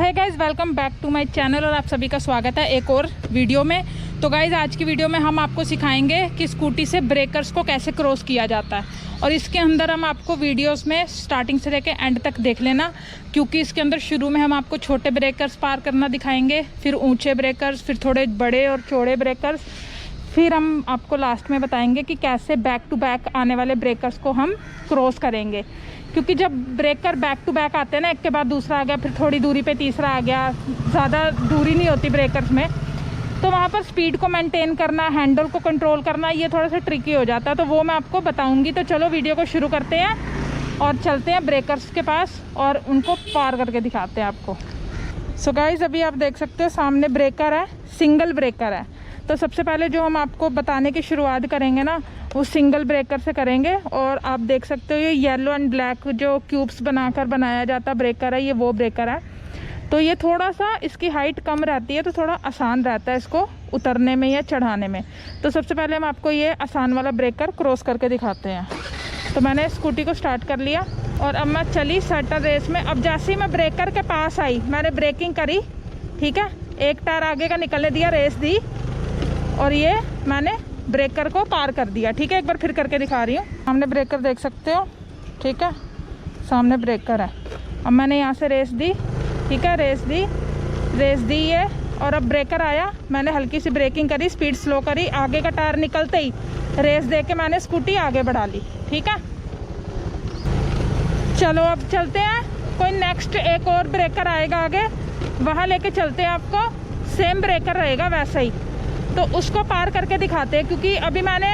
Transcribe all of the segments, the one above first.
है guys, welcome back to my channel और आप सभी का स्वागत है एक और वीडियो में। तो गाइज़ आज की वीडियो में हम आपको सिखाएंगे कि स्कूटी से ब्रेकर्स को कैसे क्रॉस किया जाता है। और इसके अंदर हम आपको वीडियोस में स्टार्टिंग से लेकर एंड तक देख लेना, क्योंकि इसके अंदर शुरू में हम आपको छोटे ब्रेकर्स पार करना दिखाएंगे, फिर ऊँचे ब्रेकर्स, फिर थोड़े बड़े और चौड़े ब्रेकर्स, फिर हम आपको लास्ट में बताएंगे कि कैसे बैक टू बैक आने वाले ब्रेकर्स को हम क्रॉस करेंगे। क्योंकि जब ब्रेकर बैक टू बैक आते हैं ना, एक के बाद दूसरा आ गया, फिर थोड़ी दूरी पे तीसरा आ गया, ज़्यादा दूरी नहीं होती ब्रेकर्स में, तो वहाँ पर स्पीड को मेंटेन करना, हैंडल को कंट्रोल करना, ये थोड़ा सा ट्रिकी हो जाता है। तो वो मैं आपको बताऊँगी। तो चलो वीडियो को शुरू करते हैं और चलते हैं ब्रेकर्स के पास और उनको पार करके दिखाते हैं आपको। सो गाइज़ अभी आप देख सकते हो सामने ब्रेकर है, सिंगल ब्रेकर है। तो सबसे पहले जो हम आपको बताने की शुरुआत करेंगे ना, वो सिंगल ब्रेकर से करेंगे। और आप देख सकते हो ये येलो एंड ब्लैक जो क्यूब्स बनाकर बनाया जाता ब्रेकर है, ये वो ब्रेकर है। तो ये थोड़ा सा इसकी हाइट कम रहती है, तो थोड़ा आसान रहता है इसको उतरने में या चढ़ाने में। तो सबसे पहले हम आपको ये आसान वाला ब्रेकर क्रॉस करके दिखाते हैं। तो मैंने स्कूटी को स्टार्ट कर लिया और अब मैं चली सर्टन रेस में। अब जैसे ही मैं ब्रेकर के पास आई, मैंने ब्रेकिंग करी, ठीक है, एक टायर आगे का निकलने दिया, रेस दी और ये मैंने ब्रेकर को पार कर दिया। ठीक है, एक बार फिर करके दिखा रही हूँ। सामने ब्रेकर देख सकते हो, ठीक है, सामने ब्रेकर है। अब मैंने यहाँ से रेस दी, ठीक है, रेस दी ये, और अब ब्रेकर आया, मैंने हल्की सी ब्रेकिंग करी, स्पीड स्लो करी, आगे का टायर निकलते ही रेस दे के मैंने स्कूटी आगे बढ़ा ली। ठीक है, चलो अब चलते हैं। कोई नेक्स्ट एक और ब्रेकर आएगा आगे, वहाँ लेके चलते हैं आपको। सेम ब्रेकर रहेगा वैसा ही, तो उसको पार करके दिखाते हैं। क्योंकि अभी मैंने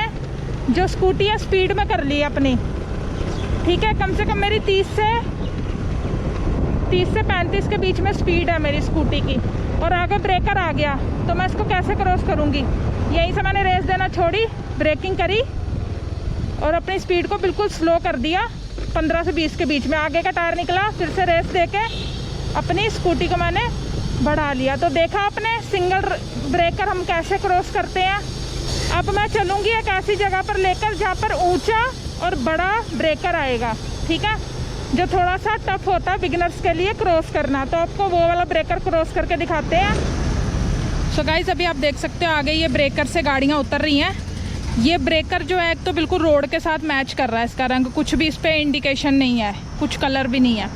जो स्कूटी है स्पीड में कर ली है अपनी, ठीक है, कम से कम मेरी 30 से 35 के बीच में स्पीड है मेरी स्कूटी की। और आगे ब्रेकर आ गया तो मैं इसको कैसे क्रॉस करूँगी। यहीं से मैंने रेस देना छोड़ी, ब्रेकिंग करी और अपनी स्पीड को बिल्कुल स्लो कर दिया 15 से 20 के बीच में। आगे का टायर निकला, फिर से रेस दे के अपनी स्कूटी को मैंने बढ़ा लिया। तो देखा आपने सिंगल ब्रेकर हम कैसे क्रॉस करते हैं। अब मैं चलूँगी एक ऐसी जगह पर लेकर जहाँ पर ऊंचा और बड़ा ब्रेकर आएगा, ठीक है, जो थोड़ा सा टफ होता है बिगिनर्स के लिए क्रॉस करना। तो आपको वो वाला ब्रेकर क्रॉस करके दिखाते हैं। सो गाइज अभी आप देख सकते हो आगे ये ब्रेकर से गाड़ियाँ उतर रही हैं। ये ब्रेकर जो है एक तो बिल्कुल रोड के साथ मैच कर रहा है, इसका रंग कुछ भी इस पर इंडिकेशन नहीं है, कुछ कलर भी नहीं है।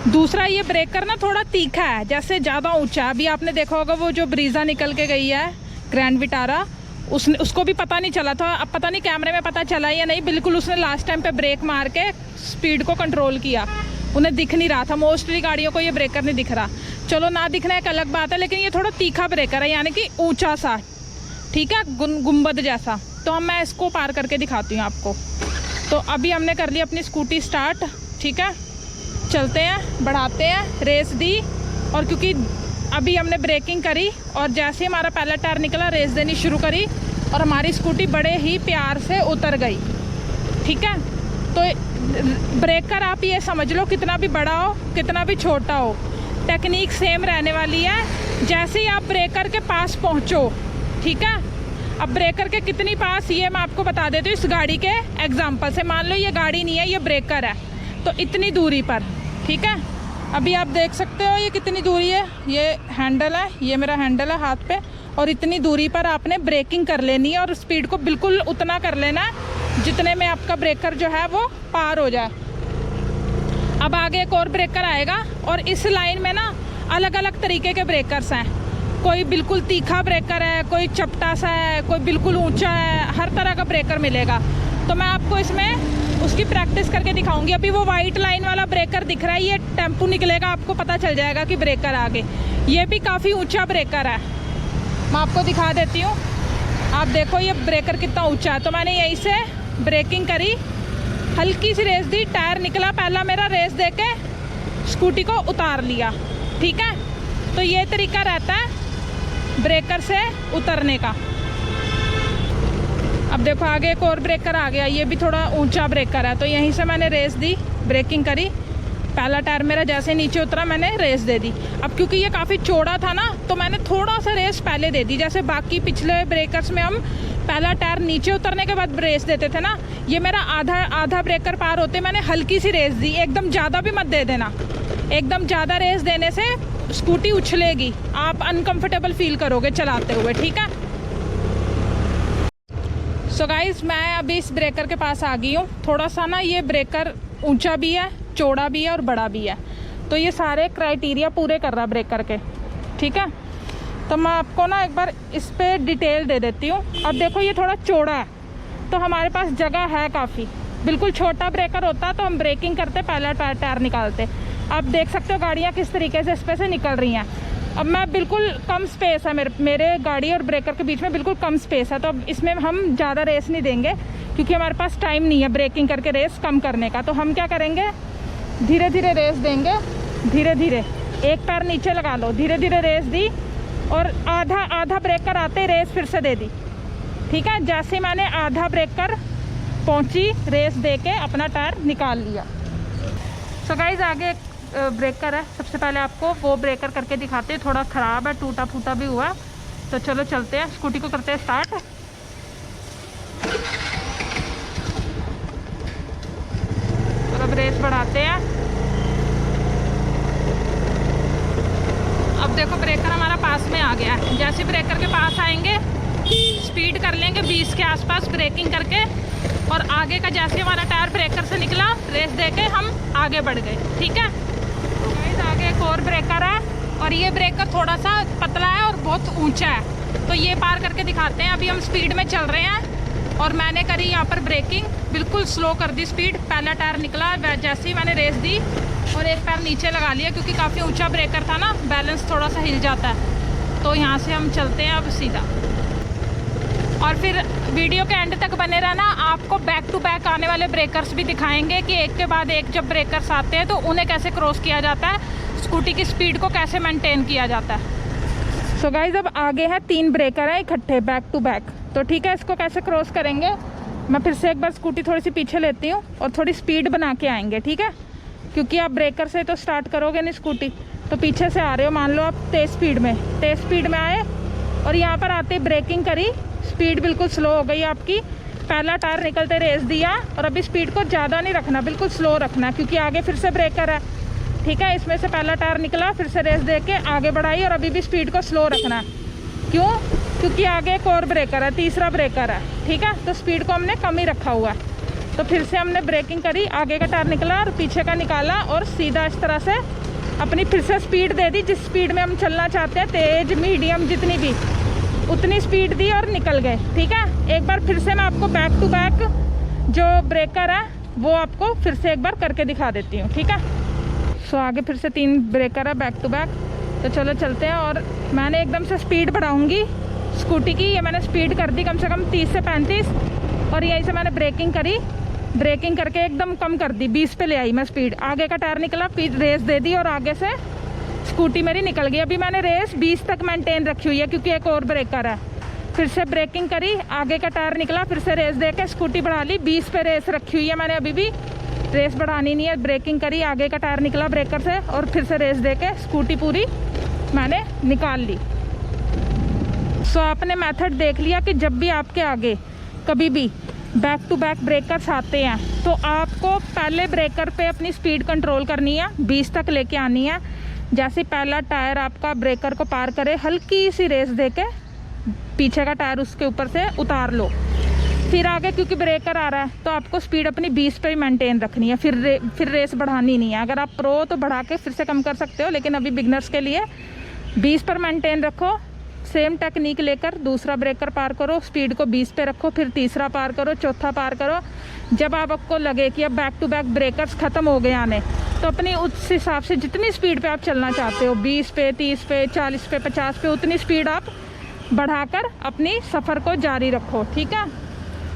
दूसरा ये ब्रेकर ना थोड़ा तीखा है, जैसे ज़्यादा ऊंचा। अभी आपने देखा होगा वो जो ब्रीजा निकल के गई है ग्रैंड विटारा, उसको भी पता नहीं चला था। अब पता नहीं कैमरे में पता चला या नहीं, बिल्कुल उसने लास्ट टाइम पे ब्रेक मार के स्पीड को कंट्रोल किया, उन्हें दिख नहीं रहा था। मोस्टली गाड़ियों को ये ब्रेकर नहीं दिख रहा। चलो ना दिखना एक अलग बात है, लेकिन ये थोड़ा तीखा ब्रेकर है, यानी कि ऊँचा सा, ठीक है, गुंबद जैसा। तो अब मैं इसको पार करके दिखाती हूँ आपको। तो अभी हमने कर ली अपनी स्कूटी स्टार्ट, ठीक है, चलते हैं, बढ़ाते हैं, रेस दी। और क्योंकि अभी हमने ब्रेकिंग करी और जैसे ही हमारा पहला टायर निकला, रेस देनी शुरू करी और हमारी स्कूटी बड़े ही प्यार से उतर गई। ठीक है, तो ब्रेकर आप ये समझ लो कितना भी बड़ा हो, कितना भी छोटा हो, टेक्निक सेम रहने वाली है। जैसे ही आप ब्रेकर के पास पहुँचो, ठीक है, अब ब्रेकर के कितनी पास ये मैं आपको बता देती हूँ इस गाड़ी के एग्जाम्पल से। मान लो ये गाड़ी नहीं है, ये ब्रेकर है, तो इतनी दूरी पर, ठीक है, अभी आप देख सकते हो ये कितनी दूरी है। ये हैंडल है, ये मेरा हैंडल है हाथ पे, और इतनी दूरी पर आपने ब्रेकिंग कर लेनी है और स्पीड को बिल्कुल उतना कर लेना है जितने में आपका ब्रेकर जो है वो पार हो जाए। अब आगे एक और ब्रेकर आएगा और इस लाइन में ना अलग अलग तरीके के ब्रेकर्स हैं। कोई बिल्कुल तीखा ब्रेकर है, कोई चपटा सा है, कोई बिल्कुल ऊंचा है, हर तरह का ब्रेकर मिलेगा। तो मैं आपको इसमें उसकी प्रैक्टिस करके दिखाऊंगी। अभी वो वाइट लाइन वाला ब्रेकर दिख रहा है, ये टेम्पू निकलेगा, आपको पता चल जाएगा कि ब्रेकर आगे। ये भी काफ़ी ऊंचा ब्रेकर है, मैं आपको दिखा देती हूँ। आप देखो ये ब्रेकर कितना ऊंचा है। तो मैंने यहीं से ब्रेकिंग करी, हल्की सी रेस दी, टायर निकला पहला मेरा, रेस दे के स्कूटी को उतार लिया। ठीक है, तो ये तरीका रहता है ब्रेकर से उतरने का। अब देखो आगे एक और ब्रेकर आ गया, ये भी थोड़ा ऊंचा ब्रेकर है। तो यहीं से मैंने रेस दी, ब्रेकिंग करी, पहला टायर मेरा जैसे नीचे उतरा मैंने रेस दे दी। अब क्योंकि ये काफ़ी चौड़ा था ना, तो मैंने थोड़ा सा रेस पहले दे दी। जैसे बाकी पिछले ब्रेकर्स में हम पहला टायर नीचे उतरने के बाद रेस देते थे ना, ये मेरा आधा ब्रेकर पार होते मैंने हल्की सी रेस दी। एकदम ज़्यादा भी मत दे देना, एकदम ज़्यादा रेस देने से स्कूटी उछलेगी, आप अनकंफर्टेबल फील करोगे चलाते हुए, ठीक है। सो गाइज मैं अभी इस ब्रेकर के पास आ गई हूँ। थोड़ा सा ना ये ब्रेकर ऊंचा भी है, चौड़ा भी है और बड़ा भी है, तो ये सारे क्राइटेरिया पूरे कर रहा ब्रेकर के, ठीक है। तो मैं आपको ना एक बार इस पर डिटेल दे देती हूँ। अब देखो ये थोड़ा चौड़ा है, तो हमारे पास जगह है काफ़ी। बिल्कुल छोटा ब्रेकर होता तो हम ब्रेकिंग करते पहला टायर निकालते। आप देख सकते हो गाड़ियाँ किस तरीके से इस पे से निकल रही हैं। अब मैं बिल्कुल कम स्पेस है मेरे गाड़ी और ब्रेकर के बीच में, बिल्कुल कम स्पेस है, तो अब इसमें हम ज़्यादा रेस नहीं देंगे क्योंकि हमारे पास टाइम नहीं है ब्रेकिंग करके रेस कम करने का। तो हम क्या करेंगे, धीरे धीरे रेस देंगे, धीरे धीरे। एक पैर नीचे लगा लो, धीरे धीरे रेस दी और आधा ब्रेकर आते ही रेस फिर से दे दी, ठीक है। जैसे मैंने आधा ब्रेकर पहुंची, रेस दे के अपना टायर निकाल लिया। सो गाइज आगे एक ब्रेकर है, सबसे पहले आपको वो ब्रेकर करके दिखाते हैं। थोड़ा ख़राब है, टूटा फूटा भी हुआ, तो चलो चलते हैं, स्कूटी को करते हैं स्टार्ट। और अब रेस बढ़ाते हैं। अब देखो ब्रेकर हमारा पास में आ गया है। जैसे ब्रेकर के पास आएंगे स्पीड कर लेंगे 20 के आसपास ब्रेकिंग करके, और आगे का जैसे हमारा टायर ब्रेकर से निकला रेस देके हम आगे बढ़ गए, ठीक है। तो गाइस आगे एक और ब्रेकर है, और ये ब्रेकर थोड़ा सा पतला है और बहुत ऊंचा है, तो ये पार करके दिखाते हैं। अभी हम स्पीड में चल रहे हैं और मैंने करी यहाँ पर ब्रेकिंग, बिल्कुल स्लो कर दी स्पीड। पहला टायर निकला, जैसे ही मैंने रेस दी और एक पैर नीचे लगा लिया क्योंकि काफ़ी ऊंचा ब्रेकर था ना, बैलेंस थोड़ा सा हिल जाता है। तो यहाँ से हम चलते हैं अब सीधा, और फिर वीडियो के एंड तक बने रहना। आपको बैक टू बैक आने वाले ब्रेकर्स भी दिखाएंगे कि एक के बाद एक जब ब्रेकर्स आते हैं तो उन्हें कैसे क्रॉस किया जाता है, स्कूटी की स्पीड को कैसे मेंटेन किया जाता है। सो गाइज अब आगे है 3 ब्रेकर है इकट्ठे बैक टू बैक, तो ठीक है, इसको कैसे क्रॉस करेंगे। मैं फिर से एक बार स्कूटी थोड़ी सी पीछे लेती हूँ और थोड़ी स्पीड बना के आएंगे, ठीक है, क्योंकि आप ब्रेकर से तो स्टार्ट करोगे नहीं स्कूटी। तो पीछे से आ रहे हो, मान लो आप तेज़ स्पीड में आए और यहाँ पर आते ब्रेकिंग करी, स्पीड बिल्कुल स्लो हो गई आपकी। पहला टायर निकलते रेस दिया, और अभी स्पीड को ज़्यादा नहीं रखना, बिल्कुल स्लो रखना, क्योंकि आगे फिर से ब्रेकर है, ठीक है। इसमें से पहला टायर निकला, फिर से रेस दे के आगे बढ़ाई, और अभी भी स्पीड को स्लो रखना। क्यों? क्योंकि आगे एक और ब्रेकर है, तीसरा ब्रेकर है, ठीक है, तो स्पीड को हमने कम ही रखा हुआ है। तो फिर से हमने ब्रेकिंग करी, आगे का टायर निकला और पीछे का निकाला, और सीधा इस तरह से अपनी फिर से स्पीड दे दी, जिस स्पीड में हम चलना चाहते हैं, तेज़ मीडियम जितनी भी, उतनी स्पीड दी और निकल गए, ठीक है। एक बार फिर से मैं आपको बैक टू बैक जो ब्रेकर है वो आपको फिर से एक बार करके दिखा देती हूँ, ठीक है। सो आगे फिर से 3 ब्रेकर है बैक टू बैक, तो चलो चलते हैं। और मैंने एकदम से स्पीड बढ़ाऊँगी स्कूटी की, ये मैंने स्पीड कर दी कम से कम 30 से 35, और यहीं से मैंने ब्रेकिंग करी, ब्रेकिंग करके एकदम कम कर दी, 20 पे ले आई मैं स्पीड। आगे का टायर निकला, फिर रेस दे दी और आगे से स्कूटी मेरी निकल गई। अभी मैंने रेस 20 तक मेंटेन रखी हुई है क्योंकि एक और ब्रेकर है। फिर से ब्रेकिंग करी, आगे का टायर निकला, फिर से रेस दे के स्कूटी बढ़ा ली, 20 पे रेस रखी हुई है मैंने, अभी भी रेस बढ़ानी नहीं है। ब्रेकिंग करी, आगे का टायर निकला ब्रेकर से, और फिर से रेस दे के स्कूटी पूरी मैंने निकाल ली। सो आपने मेथड देख लिया कि जब भी आपके आगे कभी भी बैक टू बैक ब्रेकर्स आते हैं तो आपको पहले ब्रेकर पे अपनी स्पीड कंट्रोल करनी है, 20 तक लेके आनी है। जैसे पहला टायर आपका ब्रेकर को पार करे, हल्की सी रेस देके पीछे का टायर उसके ऊपर से उतार लो। फिर आगे क्योंकि ब्रेकर आ रहा है तो आपको स्पीड अपनी 20 पे ही मेंटेन रखनी है, फिर रेस बढ़ानी नहीं है। अगर आप प्रो तो बढ़ा के फिर से कम कर सकते हो, लेकिन अभी बिगनर्स के लिए 20 पर मेंटेन रखो। सेम टेक्निक लेकर दूसरा ब्रेकर पार करो, स्पीड को 20 पे रखो, फिर तीसरा पार करो, चौथा पार करो। जब आपको लगे कि अब बैक टू बैक ब्रेकर्स ख़त्म हो गए आने, तो अपनी उस हिसाब से जितनी स्पीड पे आप चलना चाहते हो, 20 पे, 30 पे, 40 पे, 50 पे, उतनी स्पीड आप बढ़ाकर अपनी सफ़र को जारी रखो, ठीक है।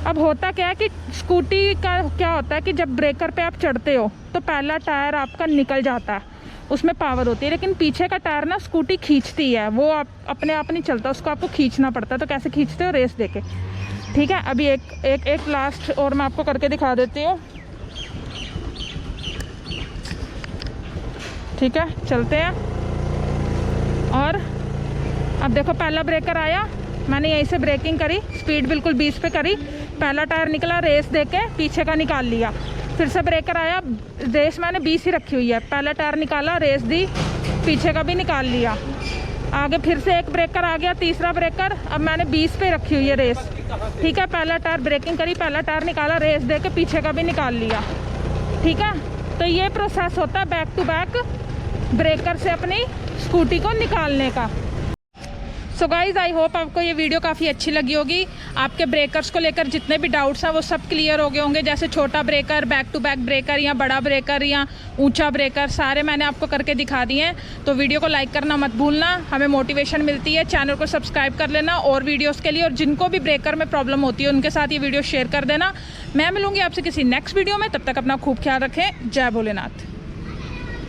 अब होता क्या है कि स्कूटी का क्या होता है कि जब ब्रेकर पे आप चढ़ते हो तो पहला टायर आपका निकल जाता है, उसमें पावर होती है, लेकिन पीछे का टायर ना स्कूटी खींचती है, वो आप अपने आप नहीं चलता, उसको आपको खींचना पड़ता है। तो कैसे खींचते हो? रेस देके, ठीक है। अभी एक लास्ट और मैं आपको करके दिखा देती हूँ, ठीक है, चलते हैं। और अब देखो पहला ब्रेकर आया, मैंने यहीं से ब्रेकिंग करी, स्पीड बिल्कुल 20 पे करी, पहला टायर निकला, रेस देके पीछे का निकाल लिया। फिर से ब्रेकर आया, रेस मैंने 20 ही रखी हुई है, पहला टायर निकाला, रेस दी, पीछे का भी निकाल लिया। आगे फिर से एक ब्रेकर आ गया, तीसरा ब्रेकर। अब मैंने 20 पे रखी हुई है रेस, ठीक है। पहला टायर ब्रेकिंग करी, पहला टायर निकाला, रेस दे के पीछे का भी निकाल लिया, ठीक है। तो ये प्रोसेस होता है बैक टू बैक ब्रेकर से अपनी स्कूटी को निकालने का। सो गाइज, आई होप आपको ये वीडियो काफ़ी अच्छी लगी होगी। आपके ब्रेकर्स को लेकर जितने भी डाउट्स हैं वो सब क्लियर हो गए होंगे, जैसे छोटा breaker, back to back breaker, या बड़ा ब्रेकर, या ऊंचा ब्रेकर, सारे मैंने आपको करके दिखा दिए हैं। तो वीडियो को लाइक करना मत भूलना, हमें मोटिवेशन मिलती है। चैनल को सब्सक्राइब कर लेना और वीडियोज़ के लिए, और जिनको भी ब्रेकर में प्रॉब्लम होती है उनके साथ ये वीडियो शेयर कर देना। मैं मिलूँगी आपसे किसी नेक्स्ट वीडियो में, तब तक अपना खूब ख्याल रखें। जय भोलेनाथ।